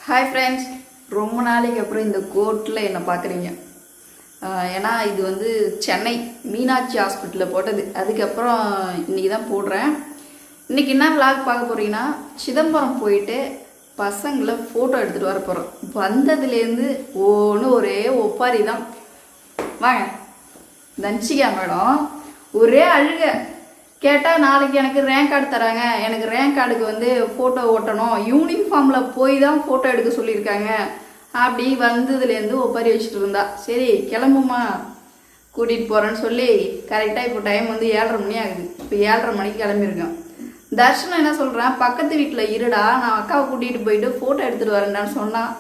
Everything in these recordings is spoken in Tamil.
ஹாய் ஃப்ரெண்ட்ஸ், ரொம்ப நாளைக்கு அப்புறம் இந்த கோர்ட்டில் என்னை பார்க்குறீங்க. ஏன்னா இது வந்து சென்னை மீனாட்சி ஹாஸ்பிட்டலில் போட்டது. அதுக்கப்புறம் இன்றைக்கி தான் போடுறேன். இன்றைக்கி என்ன விளாக் பார்க்க போகிறீங்கன்னா, சிதம்பரம் போயிட்டு பசங்களை ஃபோட்டோ எடுத்துகிட்டு வர போகிறோம். வந்ததுலேருந்து ஒரே ஒப்பாரி தான். வாங்க. தன்சிகா மேடம் ஒரே அழுக. கேட்டால் நாளைக்கு எனக்கு ரேங்க் கார்டு தராங்க, எனக்கு ரேங்க் கார்டுக்கு வந்து ஃபோட்டோ ஓட்டணும், யூனிஃபார்மில் போய் தான் ஃபோட்டோ எடுக்க சொல்லியிருக்காங்க. அப்படி வந்ததுலேருந்து ஒப்பாரி வச்சுட்டு இருந்தா. சரி கிளம்புமா, கூட்டிகிட்டு போகிறேன்னு சொல்லி கரெக்டாக இப்போ டைம் வந்து 7:30 மணி ஆகுது. இப்போ 7:30 மணிக்கு கிளம்பியிருக்கேன். தர்ஷனம் என்ன சொல்கிறேன், பக்கத்து வீட்டில் இருடா, நான் அக்காவை கூட்டிகிட்டு போயிட்டு ஃபோட்டோ எடுத்துகிட்டு வரேன்டான்னு சொன்னான்.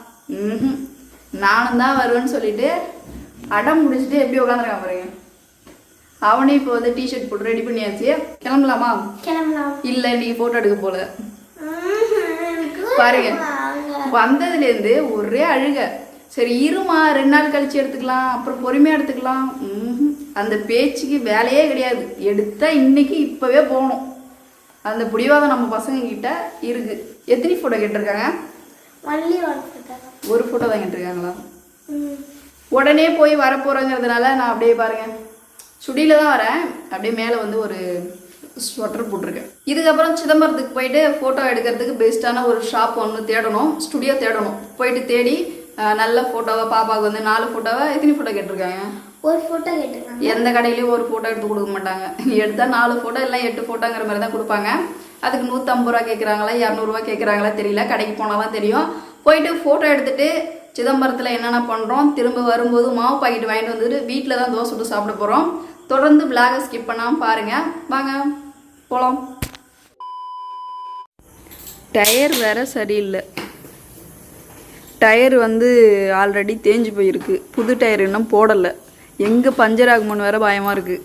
நானும் தான் வருவேன்னு சொல்லிட்டு அடம் முடிச்சுட்டு எப்படி உட்காந்துருக்கான் பாருங்க. அவனே இப்போ வந்து டிஷர்ட் போட்டு ரெடி பண்ணியாச்சு. கிளம்பலாமா? கிளம்பலாம். இல்லை இன்னைக்கு ஃபோட்டோ எடுக்க போல பாருங்க. வந்ததுலேருந்து ஒரே அழுக. சரி இருமா, 2 நாள் கழிச்சு எடுத்துக்கலாம், அப்புறம் பொறுமையாக எடுத்துக்கலாம். அந்த பேச்சுக்கு வேலையே கிடையாது. எடுத்தா இன்னைக்கு இப்போவே போகணும். அந்த பிடிவாதம் நம்ம பசங்க கிட்ட இருக்கு. எத்தனை ஃபோட்டோ கேட்டிருக்காங்க? ஒரு ஃபோட்டோ தான் கேட்டிருக்காங்களா? உடனே போய் வரப்போகிறேங்கிறதுனால நான் அப்படியே பாருங்க சுடியில் தான் வரேன். அப்படியே மேலே வந்து ஒரு ஸ்வெட்டர் போட்டிருக்கேன். இதுக்கப்புறம் சிதம்பரத்துக்கு போயிட்டு ஃபோட்டோ எடுக்கிறதுக்கு பெஸ்ட்டான ஒரு ஷாப் ஒன்று தேடணும், ஸ்டுடியோ தேடணும். போயிட்டு தேடி நல்ல ஃபோட்டோவை, பாப்பாவுக்கு வந்து 4 ஃபோட்டோவை, எத்தனை ஃபோட்டோ கேட்டிருக்காங்க? ஒரு ஃபோட்டோ கேட்டிருக்காங்க. எந்த கடையிலையும் ஒரு ஃபோட்டோ எடுத்து கொடுக்க மாட்டாங்க. எடுத்தால் 4 ஃபோட்டோ இல்லை 8 ஃபோட்டோங்கிற மாதிரி தான் கொடுப்பாங்க. அதுக்கு 150 ரூபா கேட்குறாங்களா 200 ரூபா கேட்குறாங்களா தெரியல. கடைக்கு போனால் தான் தெரியும். போயிட்டு ஃபோட்டோ எடுத்துகிட்டு சிதம்பரத்தில் என்னென்ன பண்ணுறோம், திரும்ப வரும்போது மாவு பாக்கெட் வாங்கிட்டு வந்துட்டு வீட்டில் தான் தோசை சுட்டு சாப்பிட போகிறோம். தொடர்ந்து விளாகை ஸ்கிப் பண்ணாமல் பாருங்கள். வாங்க போகலாம். டயர் வேற சரியில்லை. டயர் வந்து ஆல்ரெடி தேஞ்சு போயிருக்கு. புது டயர் இன்னும் போடலை. எங்கே பஞ்சர் ஆகுமோன்னு வேற பயமாக இருக்குது.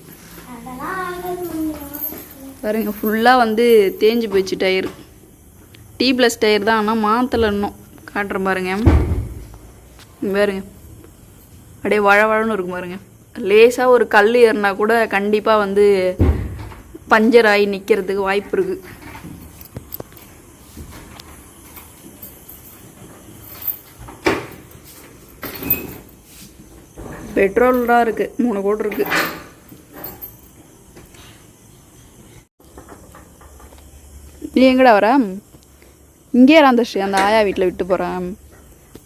பாருங்க ஃபுல்லாக வந்து தேஞ்சு போயிடுச்சு டயர். T+ டயர் தான், ஆனால் மாற்றலை இன்னும். காட்டுறேன் பாருங்க. பாருங்க அப்படியே வழவழன்னு இருக்கும் பாருங்க. லேசாக ஒரு கல் ஏறினா கூட கண்டிப்பாக வந்து பஞ்சர் ஆகி நிற்கிறதுக்கு வாய்ப்பு இருக்கு. பெட்ரோல் தான் இருக்கு, 3 கோடி இருக்கு. நீ எங்கடா வர? இங்கே ராந்தர்ஷி அந்த ஆயா வீட்டில் விட்டு போகிறேன்.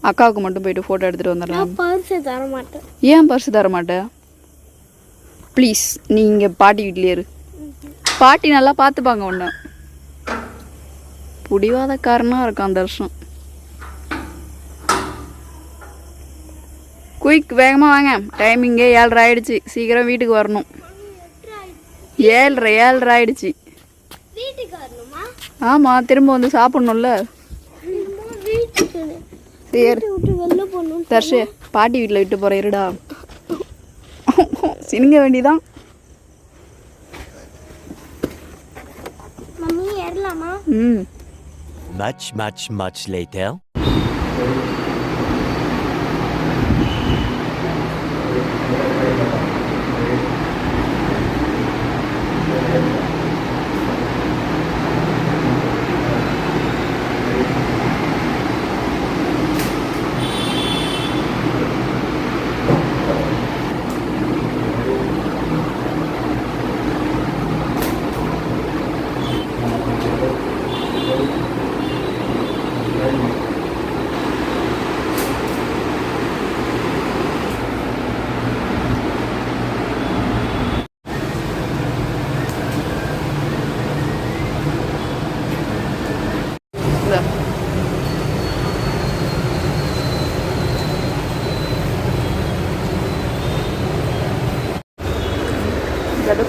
அக்காவுக்கு மட்டும் போயிட்டு ஃபோட்டோ எடுத்துகிட்டு வந்துடலாம். பர்ஸு தர மாட்டேன். ஏன் பர்ஸு தர மாட்டேன்? ப்ளீஸ் நீ இங்கே பாட்டி வீட்லேயே இரு. பாட்டி நல்லா பார்த்துப்பாங்க ஒன்று. பிடிவாதக்காரனாக இருக்கான் தர்ஷன். குயிக் வேகமாக வாங்க, டைம் இங்கே 7:30 ஆயிடுச்சு. சீக்கிரம் வீட்டுக்கு வரணும். 7:30 ஆயிடுச்சு. ஆமாம், திரும்ப வந்து சாப்பிட்ணும்ல. சரி தர்ஷே, பாட்டி வீட்டில் விட்டு போகிற இருடா. சினிங்க வேண்டிதான். Much later.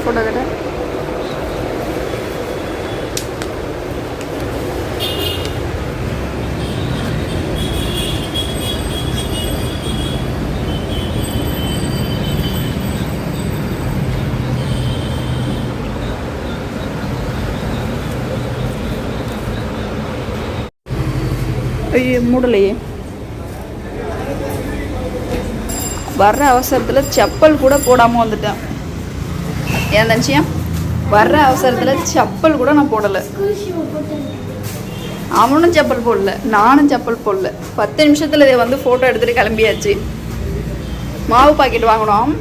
ஃபோட்டோ கடை மூடலையே. வர்ற அவசரத்தில் செப்பல் கூட போடாமல் வந்துட்டேன். ஏன் தஞ்சியா வர்ற அவசரத்தில் செப்பல் கூட நான் போடலை. அவனும் செப்பல் போடல, நானும் செப்பல் போடல. 10 நிமிஷத்தில் இதை வந்து ஃபோட்டோ எடுத்துகிட்டு கிளம்பியாச்சு. மாவு பாக்கெட் வாங்கினோம்.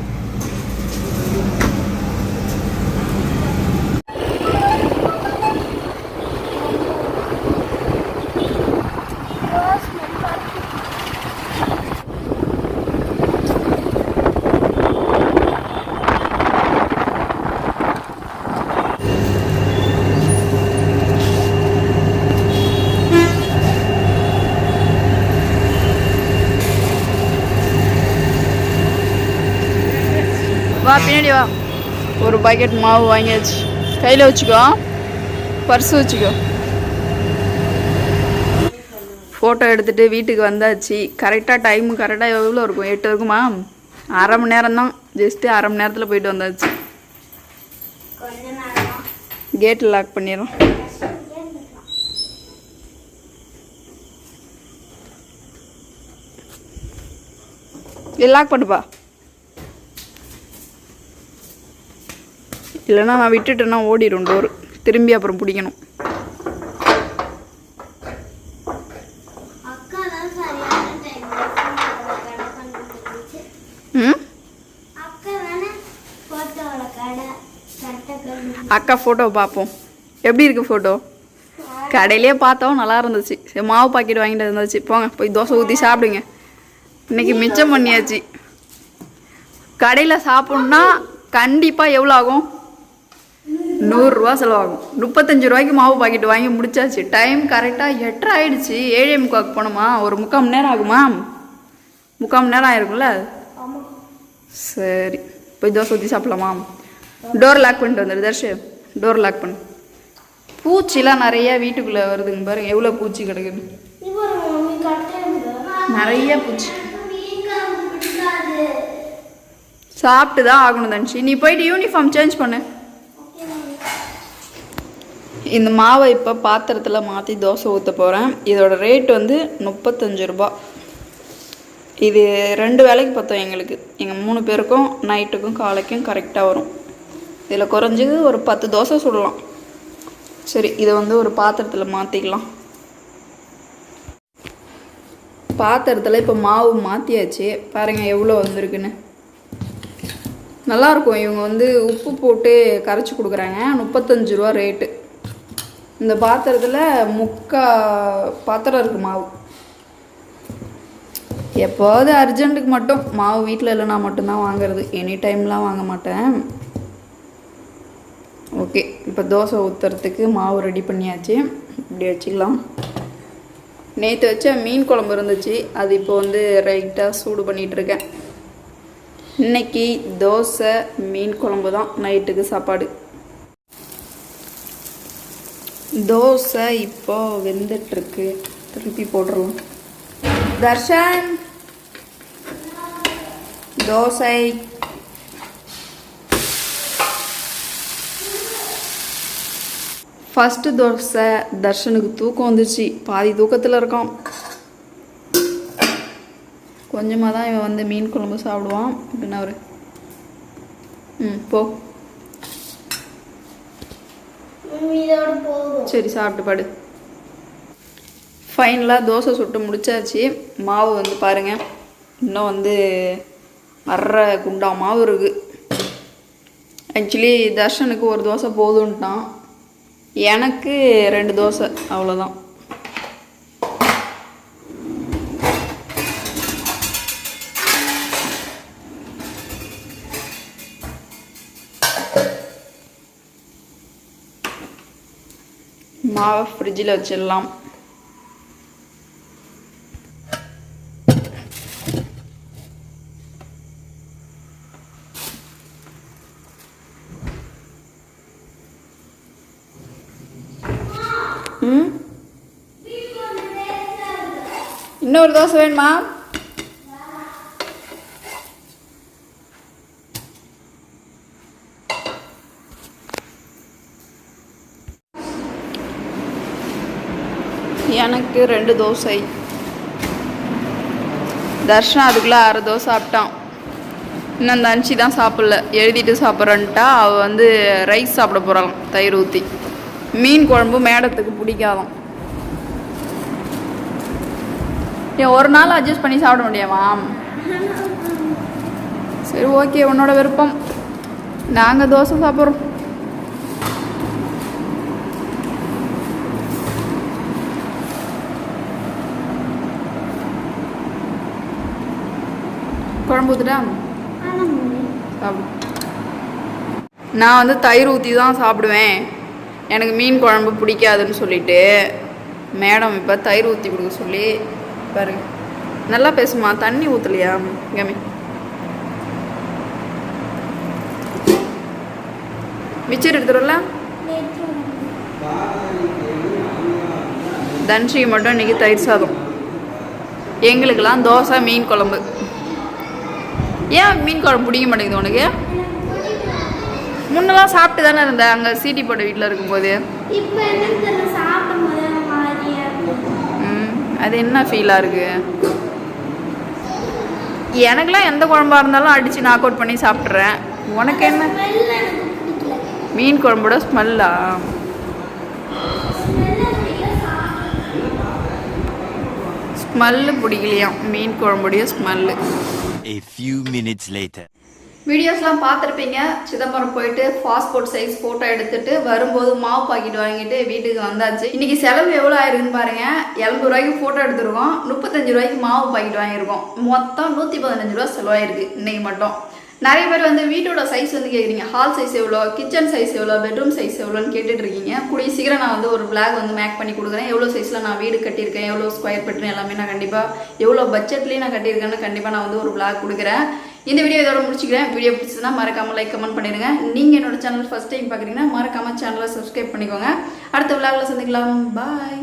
வா பின்னாடி வா. ஒரு பாக்கெட் மாவு வாங்கியாச்சு. கையில் வச்சுக்கோ, பர்ஸு வச்சுக்கோ. ஃபோட்டோ எடுத்துகிட்டு வீட்டுக்கு வந்தாச்சு. கரெக்டாக டைமு கரெக்டாக எவ்வளோ இருக்கும்? 8 இருக்குமா? அரை மணி நேரம் தான். ஜஸ்ட்டு அரை மணி நேரத்தில் போயிட்டு வந்தாச்சு. கேட்டு லாக் பண்ணிடுறோம். இது லாக் பண்ணுப்பா. இல்லைன்னா நான் விட்டுட்டேன்னா ஓடிடும் டோர். திரும்பி அப்புறம் பிடிக்கணும். அக்கா ஃபோட்டோ பார்ப்போம். எப்படி இருக்குது ஃபோட்டோ? கடையிலே பார்த்தோம், நல்லா இருந்துச்சு. மாவு பாக்கெட் வாங்கிட்டு இருந்துச்சு. போங்க போய் தோசை ஊற்றி சாப்பிடுங்க. இன்றைக்கி மிச்சம் பண்ணியாச்சு. கடையில் சாப்பிட்ணுன்னா கண்டிப்பாக எவ்வளோ ஆகும்? 100 ரூபா செலவாகும். 35 ரூபாய்க்கு மாவு பாக்கெட் வாங்கி முடிச்சாச்சு. டைம் கரெக்டாக 8:30 ஆகிடுச்சு. 7:45 போனோமா? ஒரு 3/4 மணி நேரம் ஆகுமா? 3/4 மணி நேரம் ஆயிருக்கும்ல. சரி போய் தோசை ஊற்றி சாப்பிடலாமா? டோர் லாக் பண்ணிட்டு வந்துடு தர்ஷு. டோர் லாக் பண்ணு. பூச்சிலாம் நிறையா வீட்டுக்குள்ளே வருதுங்க பாருங்க. எவ்வளோ பூச்சி கிடக்குது, நிறைய பூச்சி. சாப்பிட்டு தான் ஆகணும் தனுஷி. நீ போயிட்டு யூனிஃபார்ம் சேஞ்ச் பண்ணு. இந்த மாவை இப்போ பாத்திரத்தில் மாற்றி தோசை ஊற்ற போகிறேன். இதோட ரேட் வந்து 35 ரூபா. இது 2 வேளைக்கு பார்த்தோம் எங்களுக்கு. எங்கள் 3 பேருக்கும் நைட்டுக்கும் காலைக்கும் கரெக்டாக வரும். இதில் குறைஞ்சது ஒரு 10 தோசை சுடலாம். சரி இதை வந்து ஒரு பாத்திரத்தில் மாற்றிக்கலாம். பாத்திரத்தில் இப்போ மாவு மாற்றியாச்சு. பாருங்கள் எவ்வளோ வந்திருக்குன்னு. நல்லாயிருக்கும். இவங்க வந்து உப்பு போட்டு கரைச்சி கொடுக்குறாங்க. 35 ரூபா ரேட்டு. இந்த பாத்திரத்தில் 3/4 பாத்திரம் இருக்குது மாவு. எப்போது அர்ஜென்ட்டுக்கு மட்டும் மாவு வீட்டில் இல்லைனா மட்டும்தான் வாங்குறது. எனி டைம்லாம் வாங்க மாட்டேன். ஓகே இப்போ தோசை ஊற்றுறதுக்கு மாவு ரெடி பண்ணியாச்சு. இப்படி வச்சுக்கலாம். நேற்று வச்ச மீன் குழம்பு இருந்துச்சு. அது இப்போ வந்து ரைட்டாக சூடு பண்ணிகிட்ருக்கேன். இன்னைக்கு தோசை மீன் குழம்பு தான் நைட்டுக்கு சாப்பாடு. தோசை இப்போ வெந்துட்டுருக்கு. திருப்பி போட்டுருவோம். தர்ஷன் தோசை. ஃபஸ்ட்டு தோசை. தர்ஷனுக்கு தூக்கம் வந்துச்சு. பாதி தூக்கத்தில் இருக்கான். கொஞ்சமாக தான் இவன் வந்து மீன் குழம்பு சாப்பிடுவான். என்ன ஒரு போ. சரி சாப்பிட்டு படு. ஃபைனலாக தோசை சுட்டு முடிச்சாச்சு. மாவு வந்து பாருங்கள், இன்னும் வந்து அரை குண்டா மாவு இருக்குது. ஆக்சுவலி தர்ஷனுக்கு ஒரு தோசை போதுன்ட்டான். எனக்கு 2 தோசை அவ்வளோதான். மாவை ஃப்ரிட்ஜில் வச்சிடலாம். இன்னொரு தோசை வேணுமா? எனக்கு 2 தோசை. தர்ஷன் அதுக்குள்ளே 6 தோசை சாப்பிட்டான். இன்னும் அந்த அன்சி தான் சாப்பிடல. எழுதிட்டு சாப்பிட்றன்ட்டா அவள் வந்து ரைஸ் சாப்பிட போகிறாளாம் தயிர் ஊற்றி. மீன் குழம்பு மேடத்துக்கு பிடிக்காதான். ஏன் ஒரு நாள் அட்ஜஸ்ட் பண்ணி சாப்பிட முடியாமா? சரி ஓகே, உன்னோட விருப்பம். நாங்கள் தோசை சாப்பிட்றோம். குழம்பு ஊற்றுட்டா சாப்பிடு. நான் வந்து தயிர் ஊற்றி தான் சாப்பிடுவேன், எனக்கு மீன் குழம்பு பிடிக்காதுன்னு சொல்லிட்டு மேடம் இப்போ தயிர் ஊற்றி கொடுக்க சொல்லி பாருங்க. நல்லா பேசுமா, தண்ணி ஊற்றலையா? கம்மி மிச்சர் எடுத்துரும்ல. தன்ஷிக்கு மட்டும் இன்றைக்கி தயிர் சாதம், எங்களுக்கெல்லாம் தோசை மீன் குழம்பு. ஏன் மீன் குழம்பு பிடிக்க மாட்டேங்குது உனக்கு? முன்னெல்லாம் சாப்பிட்டு தானே இருந்தேன் அங்கே சீட்டி போட்ட வீட்டில் இருக்கும்போது. அது என்ன ஃபீலாக இருக்கு? எனக்குலாம் எந்த குழம்பா இருந்தாலும் அடித்து நாக் அவுட் பண்ணி சாப்பிட்றேன். உனக்கு என்ன மீன் குழம்போட ஸ்மெல்லா? ஸ்மெல்லு பிடிக்கலையாம், மீன் குழம்புடைய smell. A few minutes later. வீடியோஸ்லாம் பார்த்துருப்பீங்க. சிதம்பரம் போயிட்டு பாஸ்போர்ட் சைஸ் ஃபோட்டோ எடுத்துட்டு வரும்போது மாவு பாக்கெட் வாங்கிட்டு வீட்டுக்கு வந்தாச்சு. இன்னைக்கு செலவு எவ்வளோ ஆயிருக்குன்னு பாருங்க. 70 ரூபாய்க்கு ஃபோட்டோ எடுத்துருக்கோம், 35 ரூபாய்க்கு மாவு பாக்கெட் வாங்கியிருக்கோம். மொத்தம் 115 ரூபா செலவாயிருக்கு இன்னைக்கு மட்டும். நிறைய பேர் வந்து வீட்டோட சைஸ் வந்து கேட்குறீங்க, ஹால் சைஸ் எவ்வளோ, கிச்சன் சைஸ் எவ்வளோ, பெட்ரூம் சைஸ் எவ்வளோன்னு கேட்டுட்டு இருக்கீங்க. கூடிய சீக்கிரம் நான் வந்து ஒரு பிளாக் வந்து மேக் பண்ணி கொடுக்குறேன். எவ்வளோ சைஸில் நான் வீடு கட்டியிருக்கேன், எவ்வளோ ஸ்கொயர் ஃபீட்னு எல்லாமே நான் கண்டிப்பாக, எவ்வளோ பட்ஜெட்லேயும் நான் கட்டியிருக்கேன்னு கண்டிப்பாக நான் வந்து ஒரு பிளாக் கொடுக்குறேன். இந்த வீடியோ இதோட முடிச்சுக்கிறேன். வீடியோ பிடிச்சதுன்னா மறக்காமல் லைக் கமெண்ட் பண்ணிடுங்க. நீங்கள் என்னோட சேனல் ஃபஸ்ட் டைம் பார்க்குறீங்கன்னா மறக்காமல் சேனலை சப்ஸ்கிரைப் பண்ணிக்கோங்க. அடுத்த விளாகில் சந்திக்கலாம். பாய்.